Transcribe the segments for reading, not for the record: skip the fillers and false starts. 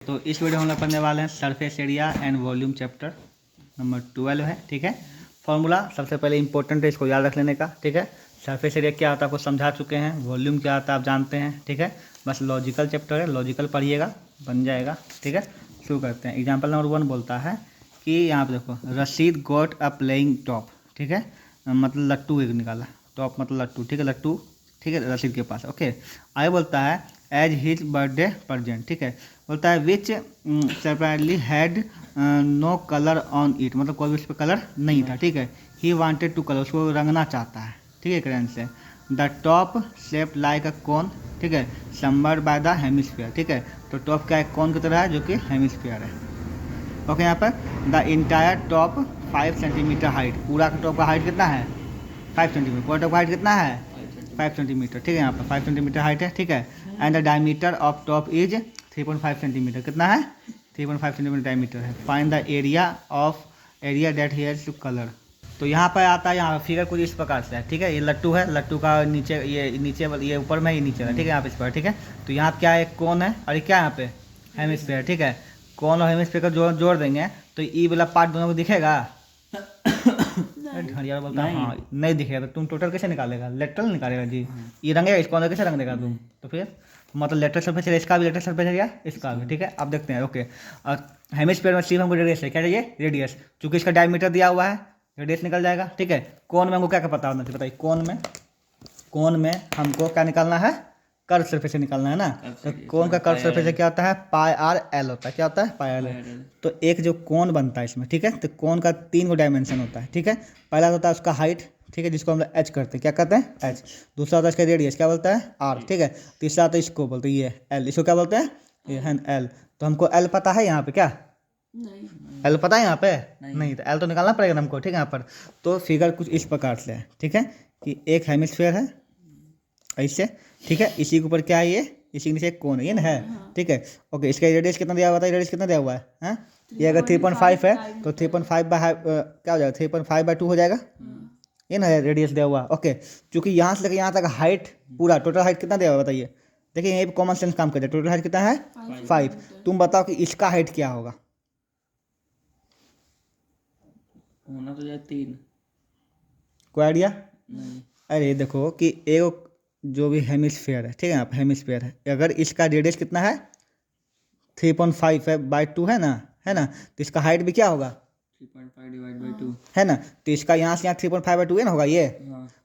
तो इस वीडियो में हम लोग पढ़ने वाले हैं surface area and volume chapter number 12 है। ठीक है, फॉर्मूला सबसे पहले इंपॉर्टेंट है, इसको याद रख लेने का। ठीक है, सरफेस एरिया क्या होता है आपको समझा चुके हैं, वॉल्यूम क्या होता है आप जानते हैं। ठीक है, बस लॉजिकल चैप्टर है, लॉजिकल पढ़िएगा बन जाएगा। ठीक है, शुरू करते हैं। एग्जाम्पल नंबर 1 बोलता है कि यहाँ पे देखो, Rashid got a playing top. ठीक है, मतलब लट्टू एक निकाला, टॉप मतलब लट्टू। ठीक है, लट्टू ठीक है रशीद के पास। ओके, आगे बोलता है एज हिज बर्थडे प्रजेंट। ठीक है, बोलता है which surprisingly had no colour on it, मतलब कोई भी उस पर कलर नहीं था। ठीक है, ही वांटेड टू कलर, उसको रंगना चाहता है। ठीक है, करेंट से the top shaped like a cone. ठीक है, समवर्ड बाय द हेमिस्फीयर। ठीक है, तो टॉप क्या है, कॉन की तरह है जो कि हेमिस्फीयर है। ओके, यहाँ पर the entire top 5 centimetre height, पूरा टॉप का हाइट कितना है 5 सेंटीमीटर। पूरा टॉप का हाइट कितना है 5 सेंटीमीटर। ठीक है, यहाँ पर 5 सेंटीमीटर हाइट है। ठीक है, and the diameter of top is 3.5 centimetre. कितना है 3.5 सेंटीमीटर डायमीटर है। Find the area that hairs to colour. तो यहाँ पर आता है, यहाँ फिगर कुछ इस प्रकार से है। ठीक है, ये लट्टू है, लट्टू का नीचे ये ऊपर में, ये नीचे है। ठीक है, यहाँ पे इस पर। ठीक है, तो यहाँ क्या है, कौन है और ये क्या है यहाँ पे हेमिस्फीयर। ठीक है, कौन और हेमिस्फीयर का जोड़ देंगे तो ई वाला पार्ट दोनों को दिखेगा। घड़ियाल बोलता है हाँ नहीं दिखेगा, तो तुम टोटल कैसे निकालेगा, लेटरल निकालेगा जी। ये रंगेगा, इसको अंदर कैसे रंग देगा तुम, तो फिर मतलब लेटरल सरफेस एरिया, इसका भी लेटरल सरफेस एरिया, इसका भी। ठीक है, अब देखते हैं। ओके, और हेमिस्फीयर में सिर्फ हमको रेडियस है, क्या चाहिए रेडियस, क्योंकि इसका डायमीटर दिया हुआ है, रेडियस निकल जाएगा। ठीक है, कोण में हमको क्या क्या पता होना चाहिए बताइए, कोण में हमको क्या निकालना है, कर्व सरफेस निकालना है ना। तो कोण का कर्व सरफेस क्या होता है, पाई आर एल होता है। क्या होता है पाई आर एल। तो एक जो कोण बनता है इसमें, ठीक है, तो कोण का 3 गो डायमेंशन होता है। ठीक है, पहला होता है उसका हाइट, ठीक है, जिसको हम लोग एच करते हैं, क्या कहते हैं एच। दूसरा होता है इसका रेडियस, क्या बोलता है आर। ठीक है, तीसरा होता है इसको बोलते हैं ये एल, इसको क्या बोलते हैं ये है एल। तो हमको एल पता है यहाँ पे, क्या नहीं एल पता है यहाँ पे नहीं, तो एल तो निकालना पड़ेगा हमको। ठीक है, यहाँ पर तो फिगर कुछ इस प्रकार से है। ठीक है, कि एक हेमिस्फीयर है ऐसे। ठीक है, इसी के ऊपर क्या है ये, इसी के नीचे एक कोण है, ये ना है। ठीक है, ओके, इसका रेडियस कितना दिया हुआ था, रेडियस कितना दिया हुआ है हाँ? ये अगर 3.5 है तो 3.5 बाय क्या हो जाएगा 3.5/2 हो जाएगा, ये ना रेडियस दिया हुआ। ओके, चूंकि यहाँ से लेकर यहाँ तक हाइट, पूरा टोटल हाइट कितना दिया हुआ बताइए। देखिए यहीं पे कॉमन सेंस काम करते हैं, टोटल हाइट कितना है 5। तुम बताओ कि इसका हाइट क्या होगा, होना तो जाए 3। कोई आइडिया नहीं। अरे देखो कि एक जो भी हेमिस्फीयर है, ठीक है, आप हेमिस्फीयर है, अगर इसका रेडियस कितना है 3.5 है बाई 2 है ना, तो इसका हाइट भी क्या होगा 3.5 डिवाइड बाई 2 है ना। तो इसका यहाँ से यहाँ 3.5/2 है ना होगा ये।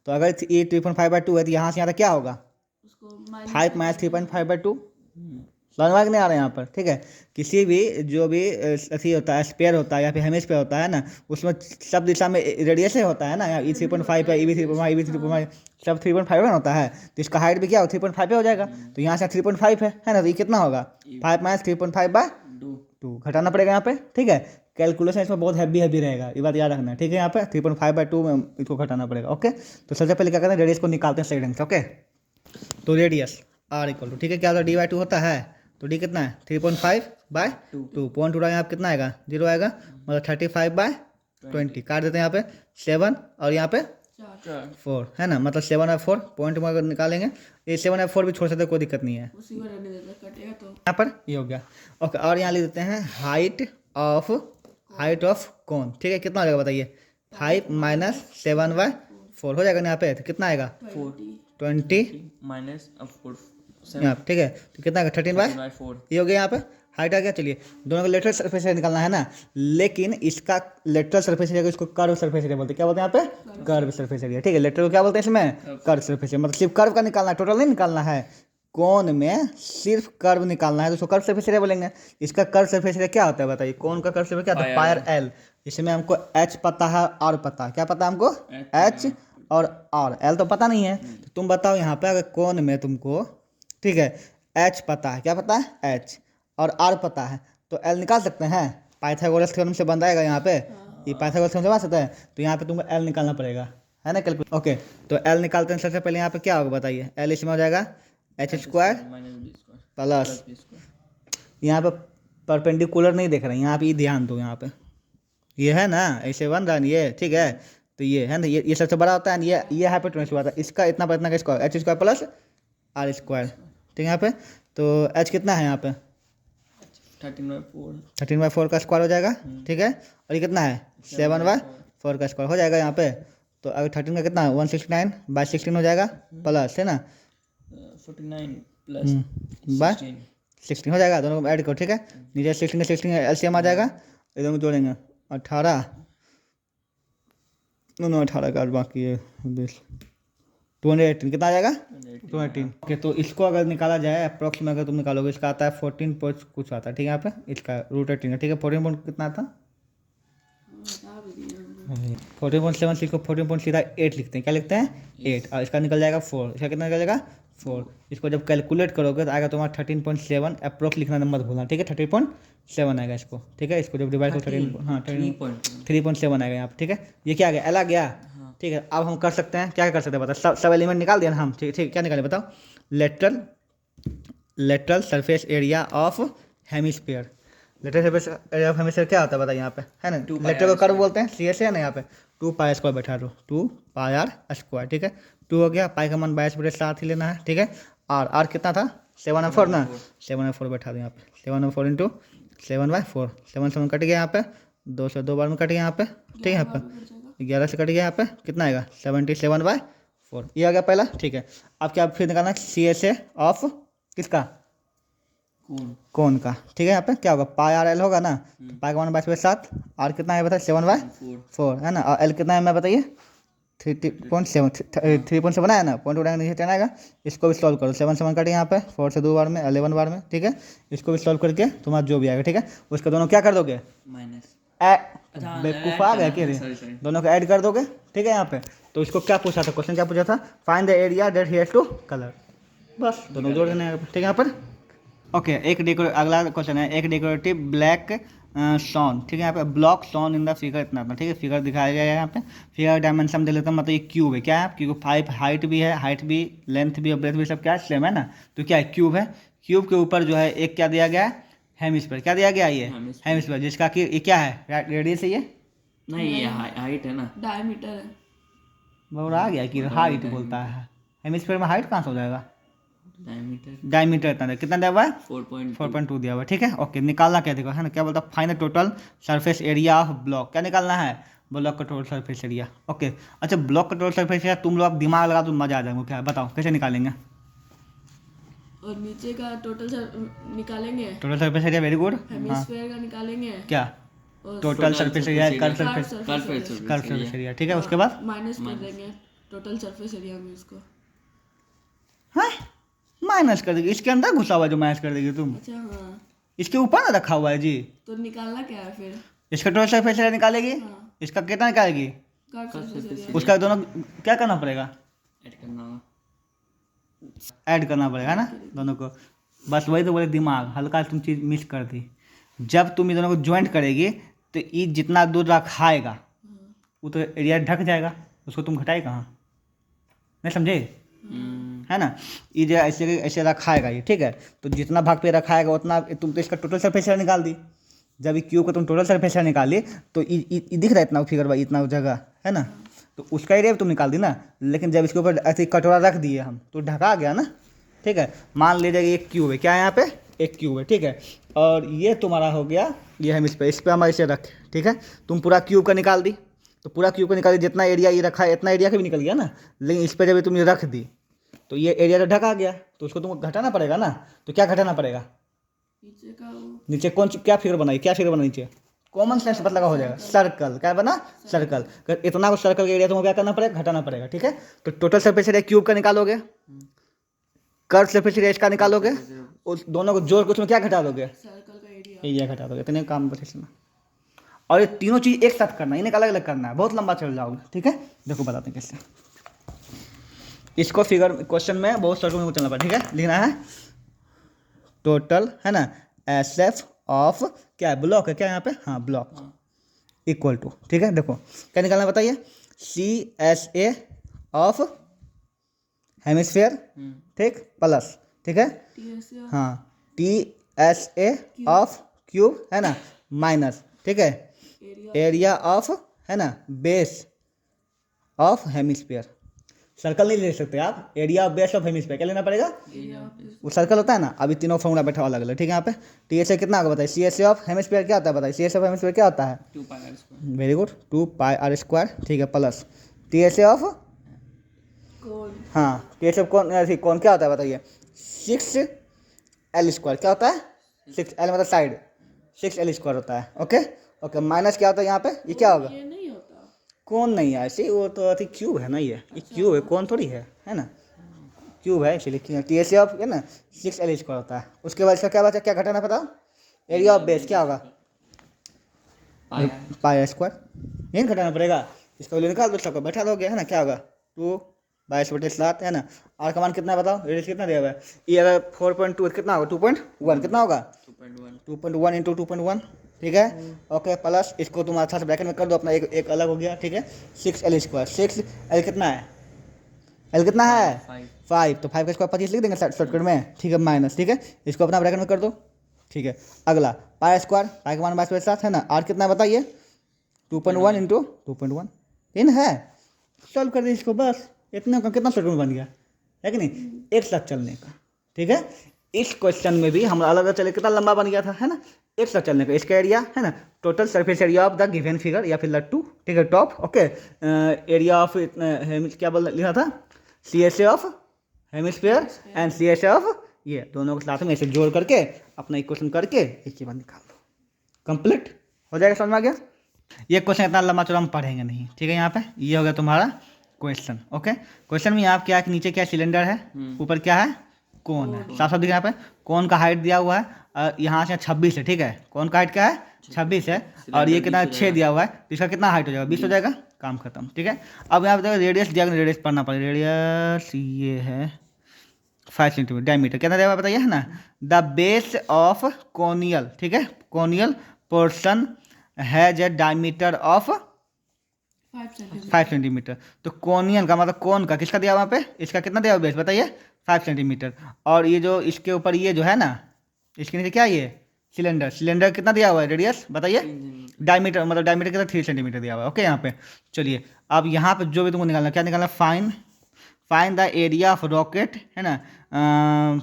तो अगर ये 3.5/2 है तो यहाँ से यहाँ तक क्या होगा 5 माइनस 3.5/2। समझ में नहीं आ रहा है यहाँ पर। ठीक है, किसी भी जो भी अथी होता है स्पेयर होता है या फिर हेमिस्फीयर होता है ना, उसमें सब दिशा में रेडियस होता है ना, ई 3.5 है, ई भी 3.5, ई भी 3.5, सब 3.5 होता है। तो इसका हाइट भी क्या हो 3.5 हो जाएगा। तो यहाँ से 3.5 है ना, तो ये कितना होगा 5 माइनस 3.5/2 घटाना पड़ेगा यहाँ पे। ठीक है, कैलकुलेशन इसमें बहुत हैवी रहेगा, ये बात याद रखना है। ठीक है, यहाँ पे 3.5/2 में इसको घटाना पड़ेगा। ओके, तो सबसे पहले क्या करते हैं, रेडियस को निकालते हैं सही ढंग से। ओके, तो रेडियस आर इक्वल टू, ठीक है, क्या होता है डी/2 होता है, तो डी कितना है 3.5/2, पॉइंट उड़ा यहाँ पे कितना आएगा 0 आएगा, मतलब 35/20 काट देते हैं यहाँ पे 7 और यहाँ पे 4 है ना, मतलब 7/4 पॉइंट में अगर निकालेंगे ये 7/4 भी छोड़ सकते, कोई दिक्कत नहीं है। यहाँ पर ये हो गया। ओके, और यहाँ लिख देते हैं हाइट ऑफ कौन। ठीक है, कितना हो जाएगा बताइए 5 माइनस 7/4 हो जाएगा ना, यहाँ पे तो कितना आएगा 20 माइनस यहाँ। ठीक है, तो कितना आएगा 13/4 ये हो गया। यहाँ पे हाइट आ गया। चलिए, दोनों का लेटरल सरफेस एरिया निकालना है ना, लेकिन इसका लेटरल सरफेस एरिया को इसको कर्व सरफेस एरिया बोलते हैं। क्या बोलते हैं यहाँ पे कर्व सरफेस एरिया। ठीक है, लेटरल को क्या बोलते हैं इसमें कर्व सरफेस एरिया, मतलब सिर्फ कर्व का निकालना है, टोटल नहीं निकालना है। कौन में सिर्फ कर्व निकालना है तो उसको कर्व सरफेस एरिया बोलेंगे। इसका कर्व सरफेस एरिया क्या होता है बताइए, कौन का कर्व सरफेस क्या होता है पायर एल। इसमें हमको एच पता है, आर पता है, क्या पता है हमको एच और आर, एल तो पता नहीं है। तो तुम बताओ यहाँ पे अगर कौन में तुमको, ठीक है, एच पता है, क्या पता है एच, और आर पता है, तो एल निकाल सकते हैं, पाइथागोरस थ्योरम से बन जाएगा यहाँ पे, ये पाइथागोरस थ्योरम से बन सकता है। तो यहाँ पे तुमको एल निकालना पड़ेगा, है ना कैलकुलेट। ओके, तो एल निकालते हैं सबसे पहले यहाँ पे क्या होगा बताइए, एल इसमें हो जाएगा h² प्लस, यहाँ पे परपेंडिकुलर नहीं देख रहे हैं, यहाँ पे ध्यान दो, यहाँ पे ये है ना ऐसे बन रहा है ये। ठीक है, तो ये है ना, ये सबसे बड़ा होता है, ये हाइपोटेनस हुआ था, इसका इतना पर इतना का स्क्वायर h² प्लस r²। ठीक है, यहाँ पे तो h कितना है यहाँ पे 13/4 13/4 का स्क्वायर हो जाएगा, ठीक है। और ये कितना है 7/4 का स्क्वायर हो जाएगा यहाँ पे। तो अगर 13 का कितना है 169/16 हो जाएगा, प्लस है ना 49 प्लस बाय 16 16 हो जाएगा। दोनों को ऐड करो, ठीक है। नीचे 16 का 16 एलसीएम आ जाएगा, ये दोनों को जोड़ेंगे 18, दोनों 18 का बाकी है 20, 218 कितना आ जाएगा 218। ओके, तो इसको अगर निकाला जाए अप्रॉक्स में, अगर तुम निकालोगे इसका आता है 14 पॉइंट कुछ आता है, ठीक है। यहाँ पे इसका √18 है, ठीक है। 14 पॉइंट कितना आता 14.7 सीखो, 14 पॉइंट सीधा 8 लिखते हैं, क्या लिखते हैं 8, और इसका निकल जाएगा 4, इसका कितना निकल जाएगा 4। इसको जब कैलकुलेट करोगे तो आएगा तुम्हारा 13.7, अप्रोक्स लिखना नंबर भूलना, ठीक है। 13.7 आएगा इसको, ठीक है। इसको जब डिवाइड करो 3.7 आएगा यहाँ पे, ठीक है। ये क्या आ गया एल आ गया, ठीक है। अब हम कर सकते हैं, क्या कर सकते हैं बताओ, सब एलिमेंट निकाल दिया ना हम, ठीक ठीक। क्या निकाले बताओ, lateral surface area of hemisphere. Lateral surface area of hemisphere क्या होता है बताइए यहाँ पे, है ना। लेटर को कर्व बोलते हैं, CS है ना यहाँ पे 2πr² बैठा दो, 2πr², ठीक है। 2 हो गया, पाई का मान 22/7 ही लेना है, ठीक है। R कितना था 7/4 ना, 7/4 बैठा दो यहाँ पे, 7/4 इंटू 7/4, 7 कट गया यहाँ पे, 2 से 2 बार में कट गया यहाँ पे, ठीक है। यहाँ पे 11 से कट गया यहाँ पे, कितना आएगा 77/4, ये आ गया पहला, ठीक है। अब क्या फिर निकालना है CSA ऑफ किसका कोन का, ठीक है। यहाँ पे क्या होगा πRL होगा ना, तो पाई का मान 22/7, R कितना है बताइए 7/4 है ना, और L कितना है मैं बताइए 3.7 आया ना, पॉइंट उठाएंगे नीचे 10 आएगा। इसको भी सॉल्व करो, 7 कटे यहाँ पे, 4 से 2 बार में 11 बार में, ठीक है। इसको भी सॉल्व करके तुम्हारा जो भी आएगा, ठीक है, उसका दोनों क्या कर दोगे माइनस बेवकूफ आ गया कि दोनों को ऐड कर दोगे, ठीक है। यहाँ पे तो इसको क्या पूछा था, क्वेश्चन क्या पूछा था, find the area that he has to colour, बस दोनों जोड़ देना है, ठीक है। यहाँ पर ओके, अगला क्वेश्चन है, एक डेकोरेटिव ब्लैक सॉन, ठीक है। यहाँ पे block shown in the figure इतना था, ठीक है। फिगर दिखाया गया है यहाँ पे, फिगर डायमेंशन दे लेते हैं, मतलब ये क्यूब है, क्या है क्योंकि 5 हाइट भी है, हाइट भी, लेंथ भी और ब्रेथ भी सब क्या है सेम है ना, तो क्या है क्यूब है। क्यूब के ऊपर जो है एक क्या दिया गया है हेमिस्फीयर, क्या दिया गया ये हेमिस्फीयर, जिसका कि ये क्या है रेडियस है, ये नहीं ये हाइट है ना, डायमीटर है। बहुत आ गया कि हाइट बोलता है, हेमिस्फीयर में हाइट कहाँ से हो जाएगा, डायमीटर इतना कितना दिया हुआ है 4.2 दिया हुआ है, ठीक है। ओके, निकालना क्या देखो है ना, क्या बोलता है find the total surface area of block, क्या निकालना है ब्लॉक का टोटल सरफेस एरिया। ओके, अच्छा ब्लॉक का टोटल सरफेस एरिया तुम लोग दिमाग लगा तो मजा आ जाएगा, क्या बताओ कैसे निकालेंगे। और नीचे का टोटल निकालेंगे, total surface area, very good. Hemisphere का निकालेंगे, क्या total surface area, curve surface area, ठीक है। उसके बाद माइनस कर देंगे टोटल सरफेस एरिया में इसको, हाँ माइनस कर देगी, इसके अंदर घुसा हुआ है जो माइनस कर देगी तुम, अच्छा हाँ, इसके ऊपर ना रखा हुआ है जी। तो निकालना क्या है फिर, इसका टोटल सरफेस एरिया निकालेगी, इसका कितना निकालेगी, कर्व सरफेस एरिया, उसका दोनों क्या करना पड़ेगा ऐड करना पड़ेगा ना दोनों को, बस वही तो बोले दिमाग हल्का तुम चीज़ मिस कर दी। जब तुम ये दोनों को ज्वाइंट करेगी तो ये जितना दूर रखाएगा वो तो एरिया ढक जाएगा, उसको तुम घटाए कहाँ, नहीं समझे है ना। ये जो ऐसे ऐसे रखाएगा ये, ठीक है। तो जितना भाग पे रखाएगा उतना तुम तो इसका टोटल सरफेस एरिया निकाल दी। जब ये क्यूब का तुम टोटल सरफेस एरिया निकाली तो ये दिख रहा है इतना फिगर भाई, इतना जगह है ना, तो उसका एरिया भी तुम निकाल दी ना। लेकिन जब इसके ऊपर ऐसे कटोरा रख दिए हम तो ढका गया ना, ठीक है। मान लीजिए एक क्यूब है, क्या है यहाँ पे एक क्यूब है, ठीक है। और ये तुम्हारा हो गया, ये हम इस पर हम ऐसे रखें, ठीक है। तुम पूरा क्यूब का निकाल दी, तो पूरा क्यूब का निकाल दी, जितना एरिया ये रखा है इतना एरिया का भी निकल गया ना। लेकिन इस पर जब तुम ये रख दी तो ये एरिया तो ढका गया, तो उसको तुमको घटाना पड़ेगा ना। तो क्या घटाना पड़ेगा, नीचे का नीचे कौन क्या फिगर बनाई, क्या फिगर बना नीचे, कॉमन सेंस पता लगा हो जाएगा, सर्कल क्या बना सर्कल। इतना कुछ सर्कल का एरिया तुमको क्या करना पड़ेगा घटाना पड़ेगा, ठीक है। तो टोटल सरफेस एरिया क्यूब का निकालोगे, कर्व सरफेस एरिया इसका निकालोगे, उस दोनों को जोड़ के उसमें क्या घटा दोगे सर्कल का एरिया घटा दोगे, इतने काम बचे इसमें। और ये तीनों चीज़ एक साथ करना है, इन्हें अलग अलग करना है, बहुत लंबा चल जाओगे, ठीक है। देखो बताते हैं कैसे, इसको फिगर क्वेश्चन में बहुत सर्कल में चलना पड़ेगा, ठीक है। लिखना है टोटल है ना SF ऑफ क्या है ब्लॉक है, क्या यहाँ पे हाँ ब्लॉक इक्वल टू, ठीक है। देखो क्या निकालना बताइए, CSA ऑफ हेमिस्फीयर, ठीक प्लस, ठीक है TSA हाँ TSA ऑफ क्यूब है ना माइनस, ठीक है एरिया ऑफ है ना बेस ऑफ हेमिस्फीयर। सर्कल नहीं ले सकते आप, area of base of hemisphere क्या लेना पड़ेगा, वो सर्कल होता है ना। अभी तीनों फॉर्मूला बैठा हुआ अलग अलग, ठीक है। यहाँ पे टी एस ए कितना होगा बताइए, C S A of hemisphere क्या होता है बताइए, C S A of hemisphere क्या होता है, 2 pi R square. Very good, 2 pi R square, ठीक है, plus T S A of, कौन हाँ टी एस एफ कौन क्या होता है बताइए, 6 एल स्क्वायर क्या होता है, 6 एल मतलब साइड, 6 एल स्क्वायर होता है। ओके ओके, माइनस क्या होता है यहाँ पे, ये क्या होगा, ये नहीं होता। कौन नहीं है ऐसे, वो तो अति क्यूब है ना, ये क्यूब है, कौन थोड़ी है ना, क्यूब है इसलिए टी एस ऑफ है ना 6 एल स्क्वायर होता है। उसके बाद इसका क्या बचा, क्या घटाना पता, एरिया ऑफ बेस क्या होगा, पाई पाई स्क्वायर, यही घटाना पड़ेगा। इसका वैल्यू निकाल दो, सबको बैठा दोगे है ना, क्या होगा 2/7 है ना। आर का मान कितना है बताओ, रेडियस कितना दिया हुआ है, ये अगर 4.2 कितना होगा, 2.1 कितना होगा, 2.1 2.1 इंटू 2.1, ठीक है। ओके प्लस इसको तुम अच्छा से ब्रैकेट में कर दो अपना, एक अलग हो गया, ठीक है। 6 एल स्क्वायर, 6 एल कितना है, एल कितना है 5, तो 5 का स्क्वायर 25 लिख देंगे शॉर्टकट में, ठीक है, माइनस, ठीक है, इसको अपना ब्रैकेट में कर दो, ठीक है। अगला पाई स्क्वायर, पाई का मान 22/7 है ना, आर कितना है बताइए, 2.1 इंटू 2.1 इन है, सॉल्व कर दीजिए इसको, बस इतना का कितना शॉर्टकट बन गया है कि नहीं, एक साथ चलने का, ठीक है। इस क्वेश्चन में भी हम अलग अलग चले, कितना लंबा बन गया था है ना, एक साथ चलने का। इसका एरिया है ना, total surface area of the given figure या फिर लट्टू, ठीक है, टॉप, ओके। एरिया ऑफ क्या बोल लिखा था, C S A of hemisphere and C S A of, ये दोनों के साथ में ऐसे जोड़ करके अपना इक्वेशन करके इसके बाद निकाल दो, कंप्लीट हो जाएगा, समझ में आ गया। ये क्वेश्चन इतना लंबा चौड़ा हम पढ़ेंगे नहीं, ठीक है। यहाँ पे ये हो गया तुम्हारा क्वेश्चन, ओके। क्वेश्चन में आप क्या है, नीचे क्या सिलेंडर है, ऊपर क्या है, कोन है, साफ साफ दिख रहा है। यहाँ पे कोन का हाइट दिया हुआ है, यहाँ से 26 है, ठीक है, कोन का हाइट क्या है 26 है, और ये कितना 6 दिया हुआ है, तो इसका कितना हाइट हो जाएगा, 20 हो जाएगा, काम खत्म, ठीक है। अब यहाँ पे देखो रेडियस दिया, रेडियस पढ़ना पड़ेगा, रेडियस ये है 5 सेंटीमीटर, डायमीटर कितना दिया हुआ बताइए, है ना। द बेस ऑफ कोनियल, ठीक है, conical portion has a diameter of 5 centimetre, तो कोनियन का मतलब कोन का किसका दिया हुआ पे, इसका कितना दिया हुआ बेस बताइए 5 सेंटीमीटर, और ये जो इसके ऊपर ये जो है ना, इसके नीचे क्या ये सिलेंडर, सिलेंडर कितना दिया हुआ है रेडियस बताइए, डायमीटर मतलब डायमीटर कितना 3 सेंटीमीटर दिया हुआ है, ओके। यहाँ पे चलिए, अब यहाँ पे जो भी तुमको निकालना, क्या निकालना, fine the area of rocket है ना,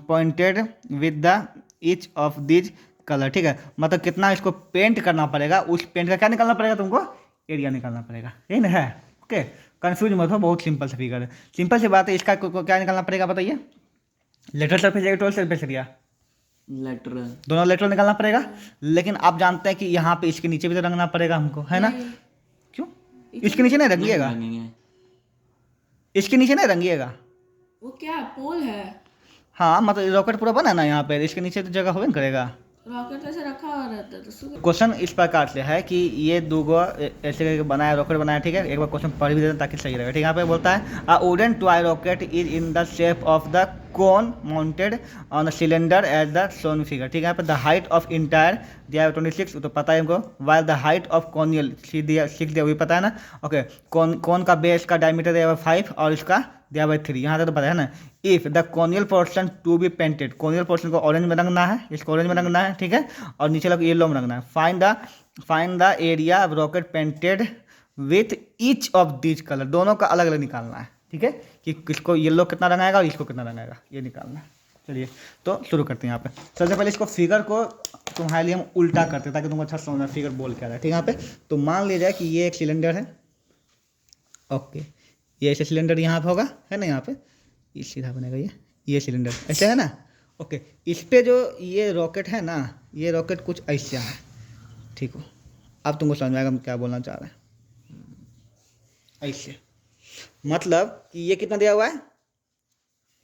pointed with the each of these colour, ठीक है, मतलब कितना इसको पेंट करना पड़ेगा, उस पेंट का क्या निकालना पड़ेगा तुमको, एरिया निकालना पड़ेगा, यही ना है, ओके। कंफ्यूज मत हो, बहुत सिंपल सा फिगर है, सिंपल सी बात है। इसका क्या निकालना पड़ेगा बताइए, lateral surface area, total surface area, lateral, दोनों लेटरल निकालना पड़ेगा। लेकिन आप जानते हैं कि यहाँ पे इसके नीचे भी तो रंगना पड़ेगा हमको, है ना, क्यों, इसके नीचे नहीं रंगिएगा, इसके नीचे नहीं रंगिएगा, वो क्या पोल है, हाँ मतलब रॉकेट पूरा बना ना यहाँ पे, इसके नीचे तो जगह होगा ना करेगा। रॉकेट ऐसे रखा हुआ रहता है, तो क्वेश्चन इस प्रकार से है कि ये दूगो ऐसे करके बनाया, रॉकेट बनाया, ठीक है। एक बार क्वेश्चन पढ़ भी देना ताकि सही रहेगा, ठीक है। यहाँ पे बोलता है a wooden toy rocket is in the shape of the cone mounted on the cylinder as the shown figure, ठीक है। यहाँ पे द हाइट ऑफ इंटायर दिया है 26, तो पता है हमको, वाइल द हाइट ऑफ कोनियल 6 दिया वही पता है ना, ओके। कोन का बेस का डायमीटर दिया हुआ 5 और इसका दिया हुआ 3, यहाँ तक तो पता है ना। If the conical portion to be painted, conical portion को ऑरेंज में रंगना है, इसको ऑरेंज में रंगना है, ठीक है, और नीचे लोग येलो में रंगना है। Find the area of rocket painted with each of these colour, दोनों का अलग अलग निकालना है, ठीक है, कि किसको येलो कितना रंगाएगा और इसको कितना रंगाएगा, ये निकालना है। चलिए तो शुरू करते हैं। यहाँ पे सबसे पहले इसको फिगर को तुम्हारे लिए हम उल्टा करते हैं ताकि तुमको अच्छा समझना फिगर बोल क्या रहा है, ठीक है। यहाँ पे तो मान लिया जाए कि ये एक सिलेंडर है, ओके, ये ऐसे सिलेंडर यहाँ पे होगा, है ना, यहाँ पे ये सीधा बनेगा, ये सिलेंडर ऐसे है ना, ओके। इस पे जो ये रॉकेट है ना, ये रॉकेट कुछ ऐसा है, ठीक हो। अब तुमको समझ में आएगा हम क्या बोलना चाह रहे हैं। ऐसे मतलब कि ये कितना दिया हुआ है,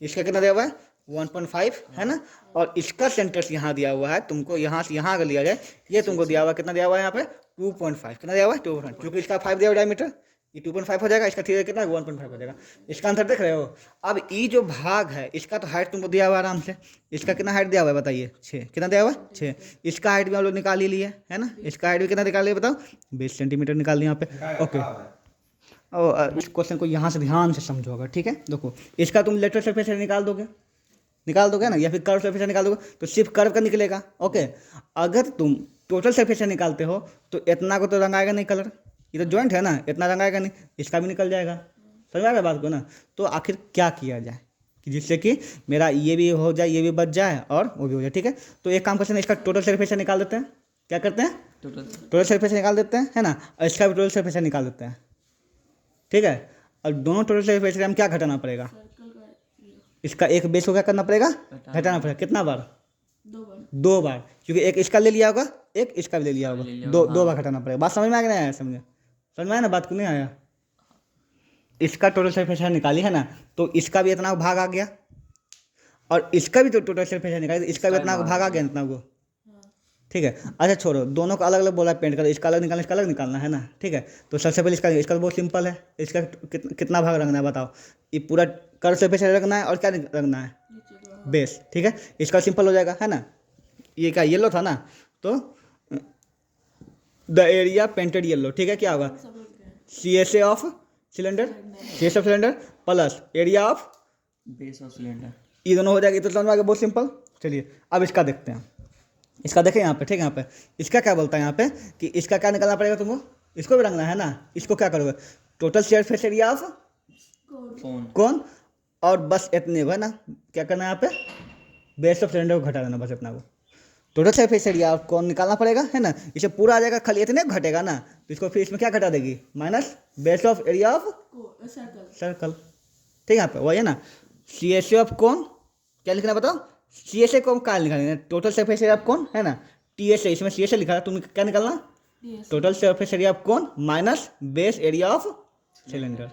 इसका कितना दिया हुआ है 1.5 है ना, और इसका सेंटर यहाँ दिया हुआ है तुमको, यहाँ से यहाँ अगर लिया जाए, ये तुमको दिया हुआ कितना दिया हुआ है यहाँ पे 2.5, कितना दिया हुआ है 2.5, क्योंकि इसका 5 दिया हुआ डायमीटर, ये 2.5 हो जाएगा, इसका थ्री कितना 1.5 हो जाएगा। इसका आंसर देख रहे हो। अब ये जो भाग है इसका तो हाइट तुमको दिया हुआ है आराम से, इसका कितना हाइट दिया हुआ है बताइए 6, कितना दिया हुआ है 6, इसका हाइट भी हम लोग निकाल ही लिए है ना, इसका हाइट भी कितना निकाल लिए बताओ 20 सेंटीमीटर निकाल लिया यहाँ पे, ओके। और इस क्वेश्चन को यहाँ से ध्यान से समझोगा, ठीक है। देखो इसका तुम लेटरल सरफेस निकाल दोगे ना, या फिर कर्व सरफेस निकाल दोगे तो सिर्फ कर्व का निकलेगा, ओके। अगर तुम टोटल सरफेस निकालते हो तो इतना को तो रंगाएगा नहीं कलर, ये तो जॉइंट है ना, इतना रंगाएगा नहीं, इसका भी निकल जाएगा, समझ आ रहा है बात को ना। तो आखिर क्या किया जाए कि जिससे कि मेरा ये भी हो जाए, ये भी बच जाए और वो भी हो जाए, ठीक है। तो एक काम करते हैं, इसका टोटल सरफेस एरिया निकाल देते हैं। क्या करते हैं, टोटल टोटल सरफेस निकाल देते हैं, है ना। और इसका भी टोटल सरफेस निकाल देते हैं, ठीक है। और दोनों टोटल सरफेस एरिया में क्या घटाना पड़ेगा, सर्कल का ये, इसका एक बेस को क्या करना पड़ेगा, घटाना पड़ेगा। कितना बार, 2 बार। 2 बार, क्योंकि एक इसका ले लिया होगा, एक इसका भी ले लिया होगा, दो बार घटाना पड़ेगा। बात समझ में आ गया, नहीं आया समझ में आया ना, बात को नहीं आया। इसका टोटल सरफेस एरिया निकाली है ना, तो इसका भी इतना भाग आ गया और इसका भी तो टोटल सरफेस एरिया निकाली, तो इसका भी इतना भाग आ गया इतना को, ठीक है। अच्छा छोड़ो, दोनों को अलग अलग बोला पेंट करो, इसका अलग निकालना, इसका अलग निकालना है ना, ठीक है। तो सबसे पहले इसका इसका बहुत सिंपल है, इसका कितना भाग रखना है बताओ। ये पूरा कर्व सरफेस एरिया रखना है और क्या रखना है, बेस, ठीक है। इसका सिंपल हो जाएगा, है ना। ये क्या येलो था ना, तो द एरिया पेंटेड येलो, ठीक है। क्या होगा, CSA of cylinder, CSA of cylinder plus area of, base of cylinder, ये दोनों हो जाएगी। तो समझ में आ गया, बहुत सिंपल। चलिए अब इसका देखते हैं, इसका देखें यहाँ पे, ठीक है। यहाँ पे इसका क्या बोलता है यहाँ पे कि इसका क्या निकालना पड़ेगा तुमको, इसको भी रंगना है ना। इसको क्या करोगे, टोटल सरफेस एरिया ऑफ कौन, और बस इतने को है ना, क्या करना है यहाँ पे, बेस ऑफ सिलेंडर को घटा देना, बस इतना को। टोटल सरफेस एरिया ऑफ कौन निकालना पड़ेगा, है ना। इसे पूरा आ जाएगा, खाली इतने घटेगा ना, तो इसको फिर इसमें क्या घटा देगी, minus base of area of circle, ठीक है। यहाँ पे वही है ना, CSA ऑफ कौन, क्या लिखना है बताओ, CSA को क्या निकालेंगे, टोटल सरफेस एरिया ऑफ कौन, है ना। TSA, इसमें CSA लिखा है, तुम क्या निकालना, टोटल सरफेस एरिया ऑफ कौन minus base area of cylinder.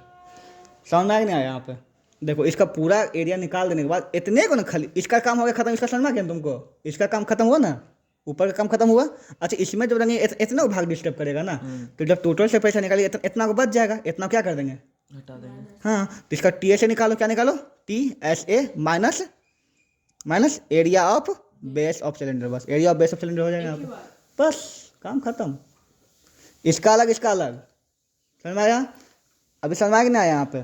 समझ में आ गया नहीं आया यहाँ पे। देखो इसका पूरा एरिया निकाल देने के बाद इतने को ना, खाली इसका काम हो गया खत्म। इसका समझ में आ गया तुमको, इसका काम खत्म हुआ ना, ऊपर का काम खत्म हुआ। अच्छा इसमें जब रंगे इतना को भाग डिस्टर्ब करेगा ना, तो जब टोटल सरफेस निकालिए इतना को बच जाएगा, इतना क्या कर देंगे, हटा देंगे। हाँ। तो इसका TSA निकालो, क्या निकालो, TSA minus area of base of cylinder, बस area of base of cylinder हो जाएगा यहाँ पे, बस काम खत्म। इसका अलग, इसका अलग, समझ में आया। अभी समझ में आ गया नहीं आया, यहाँ पे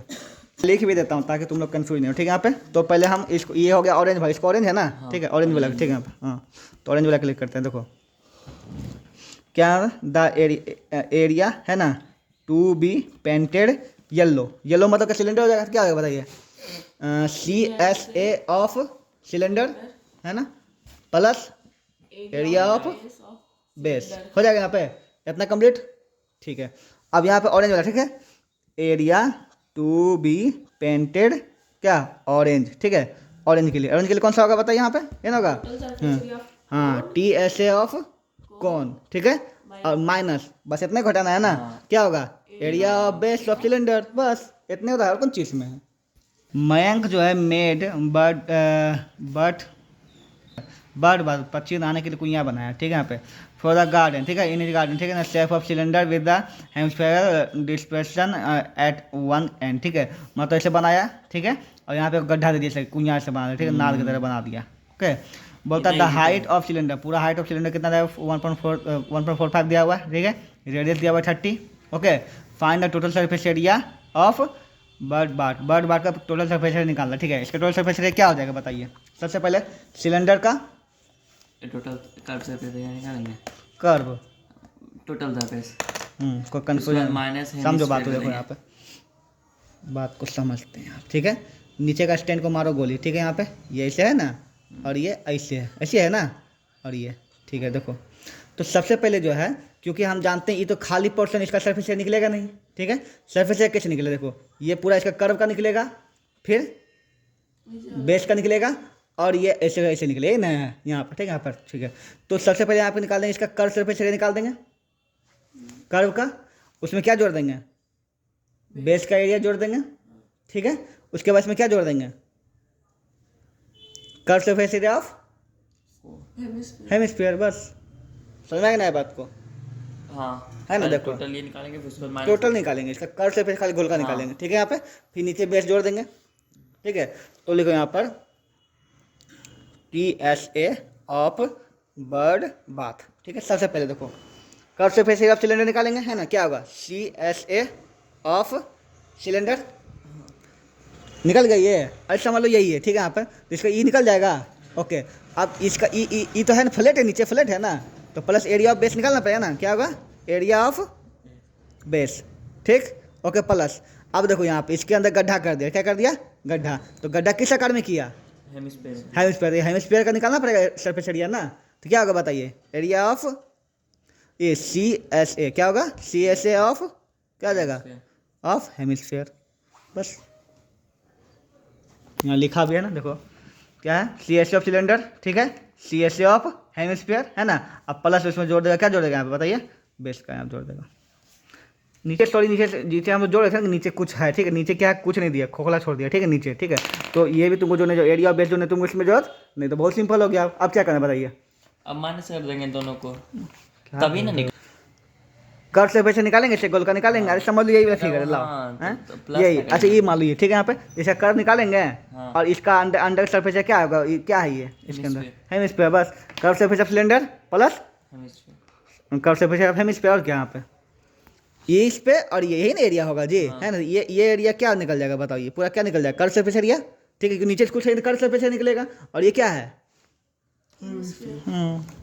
लिख भी देता हूँ ताकि तुम लोग कंफ्यूज नहीं हो, ठीक है। यहाँ पे तो पहले हम इसको, ये हो गया ऑरेंज, भाई इसको ऑरेंज है ना, ठीक है, ऑरेंज वाला, ठीक है यहाँ पे, हाँ। तो ऑरेंज वाला क्लिक करते हैं। देखो क्या, द एरिया है ना टू बी पेंटेड येलो मतलब का सिलेंडर हो जाएगा, क्या होगा बताइए, CSA ऑफ सिलेंडर, है ना, प्लस एरिया ऑफ बेस, हो जाएगा यहाँ पे इतना कंप्लीट, ठीक है। अब यहाँ पे ऑरेंज वाला, ठीक है, एरिया टू बी पेंटेड क्या, ऑरेंज, ठीक है। ऑरेंज के लिए कौन सा होगा बताइए, यहाँ पे ये ना होगा, हाँ, TSA ऑफ कौन, ठीक है, और माइनस बस इतने घटाना है ना, क्या होगा, area of base of cylinder, बस इतने होता है। और कौन चीज़ में है, मयंक जो है मेड बर्ड पक्षी उड़ाने के लिए कुइयाँ बनाया, ठीक है। यहाँ पे फॉर द गार्डन, ठीक है, इन इज गार्डन, ठीक है ना, shape of cylinder with the hemispherical dispersion at one end, ठीक है। मतलब ऐसे बनाया, ठीक है, और यहाँ पे गड्ढा दे दिया, कुइयाँ से बना दिया, ठीक है, नाल की तरह बना दिया, ओके। बोलता है द हाइट ऑफ सिलेंडर, पूरा हाइट ऑफ सिलेंडर कितना दिया, 1.45 दिया हुआ है, ठीक है। रेडियस दिया हुआ है 30, okay. Find the total surface area of bird BART का टोटल सरफेस एरिया निकालना, ठीक है। इसका टोटल सरफेस एरिया क्या हो जाएगा बताइए। सबसे पहले सिलेंडर का टोटल कर्व सरफेस एरिया निकालेंगे, कर्व टोटल सरफेस, कोई कन्फ्यूजन माइनस समझो बात को, देखो यहाँ पे बात को समझते हैं आप, ठीक है। नीचे का स्टैंड को मारो गोली, ठीक है। यहाँ पे ये ऐसे है ना, और ये ऐसे है ना, और ये, ठीक है। देखो तो सबसे पहले जो है, क्योंकि हम जानते हैं ये तो खाली पोर्शन इसका सरफेस एरिया निकलेगा नहीं, ठीक है। सरफेस एरिया कैसे निकलेगा, देखो ये पूरा इसका कर्व का निकलेगा, फिर बेस का निकलेगा, और ये ऐसे ऐसे निकलेगा ना यहाँ पर, ठीक है, यहाँ पर, ठीक है। तो सबसे पहले यहाँ पे निकाल देंगे इसका कर्व सरफेस एरिया निकाल देंगे, कर्व का, उसमें क्या जोड़ देंगे, बेस का एरिया जोड़ देंगे, ठीक है। उसके बाद इसमें क्या जोड़ देंगे, curve surface area of hemisphere, बस समझ में आ गया बात को, हाँ, है ना। देखो टोटल ये निकालेंगे, फिर उसके बाद माइनस टोटल निकालेंगे, इसका कर्व सरफेस खाली गोल का निकालेंगे, ठीक है। यहाँ पे फिर नीचे बेस जोड़ देंगे, ठीक है। तो लिखो यहाँ पर TSA ऑफ बर्ड बाथ, ठीक है। सबसे पहले देखो curve surface area of cylinder निकालेंगे, है ना। क्या होगा, CSA ऑफ सिलेंडर निकल गई है, ऐसा समझ लो यही है, ठीक है। यहाँ पर तो इसका ई निकल जाएगा, ओके। अब इसका ई तो है ना, फ्लैट है, नीचे फ्लैट है ना, तो प्लस एरिया ऑफ बेस निकालना पड़ेगा ना, क्या होगा, एरिया ऑफ बेस, ठीक, ओके। प्लस अब देखो यहाँ पे इसके अंदर गड्ढा कर दिया, क्या कर दिया, गड्ढा। तो गड्ढा किस आकार में किया, हेमिस्फीयर हेमिस्फीयर। हेमिस्फीयर का निकालना पड़ेगा सरफेस एरिया ना। तो क्या होगा बताइए, एरिया ऑफ ये CSA क्या होगा, CSA ऑफ क्या हो जाएगा, ऑफ हेमिस्फीयर। बस यहाँ लिखा भी है ना, देखो क्या है, CSA ऑफ सिलेंडर, ठीक है, CSA ऑफ हेमिस्फीयर है ना। अब प्लस इसमें जोड़ देगा, क्या जोड़ेगा यहाँ पे बताइए, बेस का यहाँ जोड़ देगा। नीचे सॉरी नीचे नीचे हम जोड़ रहे थे ना, नीचे कुछ है, ठीक है, नीचे क्या है, कुछ नहीं दिया, खोखला छोड़ दिया, ठीक है, नीचे, ठीक है। तो ये भी तुमको जो एरिया ऑफ बेस जो तुमको इसमें जरूरत नहीं, तो बहुत सिंपल हो गया। अब क्या करना है बताइए, अब माइनस कर देंगे दोनों को, तभी ना निकल। कर्व से पैसे निकालेंगे, इससे गोल का निकालेंगे। अरे समझ लो, यही वाला फिगर है, लाओ हाँ, हैं? तो प्लस यही, लगेगा। अच्छा ये मान लो ये, ठीक है, यहाँ पे इसका कर्व निकालेंगे हाँ। और इसका अंडर सरफेस क्या होगा, ये क्या है, ये इसके अंदर हेमिस्फीयर। हेमिस्फीयर। बस curve surface of cylinder plus hemisphere curve surface of hemisphere, और क्या यहाँ पे ये इस पे, और ये यही ना एरिया होगा जी, है ना। ये एरिया क्या निकल जाएगा बताइए, पूरा क्या निकल जाएगा, कर्व सरफेस एरिया, ठीक है, क्योंकि नीचे कुछ कर्व सरफेस निकलेगा। और ये क्या है, हेमिस्फीयर।